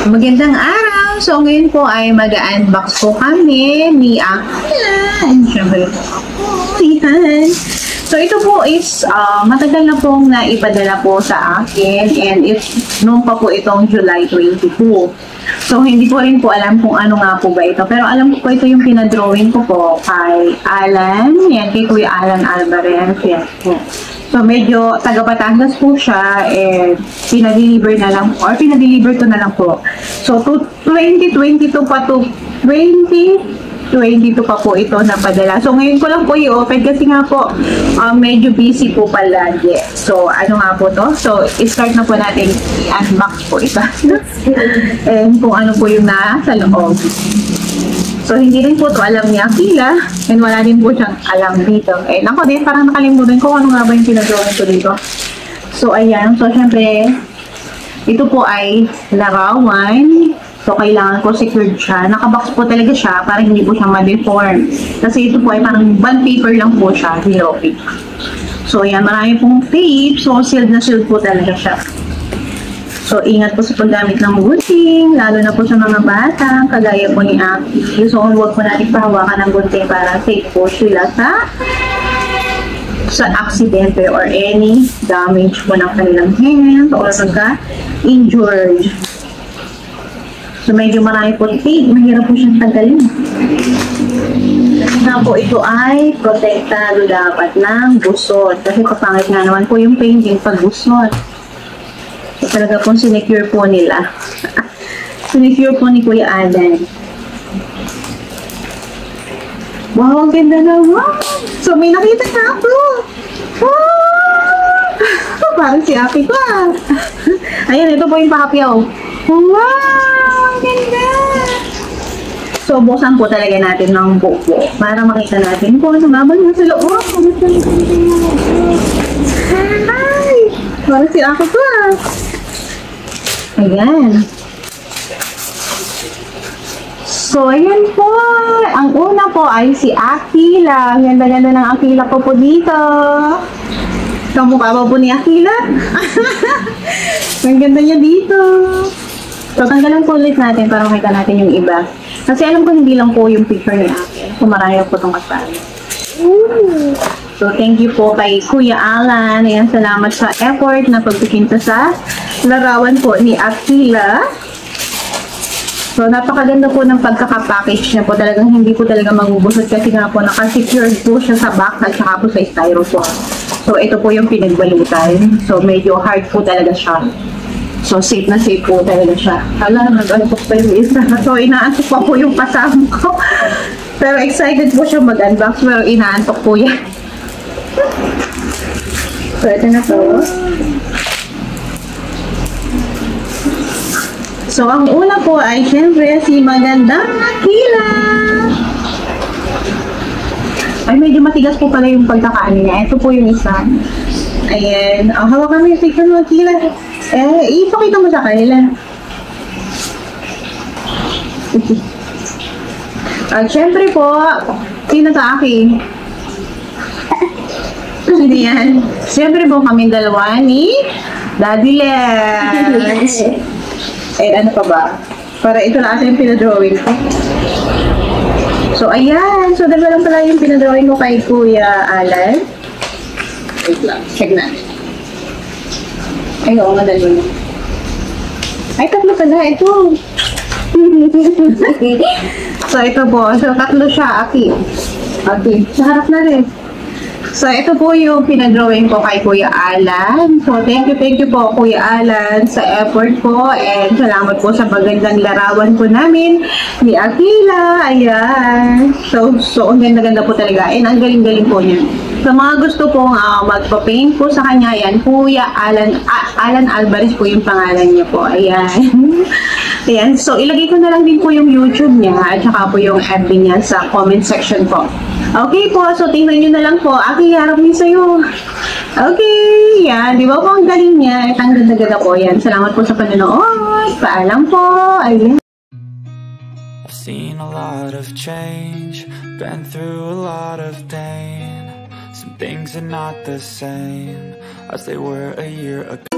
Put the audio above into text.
Magandang araw! So, ngayon po ay mag-unbox po kami ni Akila. And syempre po ako. Yan. So, ito po is matagal na pong naipadala po sa akin. And noong pa po itong July 22. So, hindi ko rin po alam kung ano nga po ba ito. Pero alam ko po ito yung pinadrawing ko po kay Alan. Yan, kay Kuya Alan Alvarez. Yan po. So, medyo taga-Batangas po siya, pinadeliver na lang po, or pinadeliver ko na lang po. So, 2022 pa to, 2022 pa po ito napadala. So, ngayon ko lang po i-open kasi nga po, medyo busy po palagi. So, ano nga po to? So, i-start na po natin i-unbox po ito. And kung ano po yung nasa loob. So, hindi rin po ito alam ni Akila. And wala din po siyang alam dito. Ako din, parang nakalimutan ko ano nga ba yung pinag-drawing ko dito. So, ayan. So, syempre, ito po ay larawan. So, kailangan ko secured siya. Nakabox po talaga siya para hindi po siya ma-deform. Kasi ito po ay parang bond paper lang po siya. Nilopic. So, ayan. Marami pong tape. So, sealed na sealed po talaga siya. So, ingat po sa paggamit ng gunting, lalo na po sa mga bata, kagaya po ni Aki. So, huwag po natin pahawakan ng gunting para safe po sila sa aksidente or any damage po ng kanilang hand or pagka-injured. So, medyo marami po tape, mahirap po siyang tagalin. Kasi nga po, ito ay protektado dapat ng busot. Kasi kapangit nga naman po yung painting pag busot. So, talaga pong sinecure po nila. Sinecure po ni Kuya Alan. Wow, ang ganda naman. So, may nakita na ako. Wow! Parang si Api ko ah. Ayan, ito po yung papyaw. Wow! Ang ganda! So, buksan po talaga natin ng buko para makita natin kung ano nga ba nasa loob. Hi! Parang si Api ko ah. Ayan. So, ayan po. Ang una po ay si Akila. Ang ganda-ganda ng Akila ko po dito. Kamukha ba po ni Akila? Ang ganda niya dito. So, tanggalan po ulit natin para makita natin yung iba. Kasi alam ko hindi lang po yung picture ni Akila. So, marami po itong kasali. So, thank you po kay Kuya Alan. Ayan, salamat sa effort na pagpipinta sa larawan po ni Akila. So, napakaganda po ng pagkakapackage niya po. Talagang hindi po talaga magubusot kasi nga po nakasecured po siya sa box at saka po sa styrofoam. So, ito po yung pinagbalutan. So, medyo hard po talaga siya. So, safe na safe po talaga siya. Hala, nag-unbox pa yung isa. So, inaantok pa po yung kasama ko. Pero excited po siya mag-unbox. Pero inaantok po yan. So, ito na po. So, ang una po ay syempre si Magandang Akila. Ay, medyo matigas po pala yung pagkakaano niya. Ito po yung isa. Ayan. Hawakan mo yung picture mo, Akila. Ipakita mo sa kanila. At syempre po, sino sa akin? Hindi yan. Syempre po kami dalawa ni Daddy Les. Ano pa ba? Para ito lang yung pinadrawing ko. So, ayan. So, dalawa lang pala yung pinadrawing ko kay Kuya Alan. Wait lang. Check natin. Ay, oo nga, dalawa lang. Ay, tatlo pala. Ito. So, ito po. So, tatlo siya. Aki. Okay. Sa harap na rin. So, ito po yung pinadrawing ko kay Kuya Alan. So, thank you po Kuya Alan sa effort po and salamat po sa magandang larawan po namin ni Akila. Ayan. So ang ganda-ganda po talaga and ang galing-galing po niya. Sa mga gusto pong magpa-paint po sa kanya, yan, Kuya Alan, Alan Alvarez po yung pangalan niya po. Ayan. Ayan. So, ilagay ko na lang din po yung YouTube niya at saka po yung FB niya sa comment section po. Okay po, so tingnan nyo na lang po. Aki, harap niyo sa'yo. Okay, yan. Di ba po ang galing niya? At ang ganda-ganda po yan. Salamat po sa panonood. Paalam po. Ayan. I've seen a lot of change, been through a lot of pain. Some things are not the same as they were a year ago.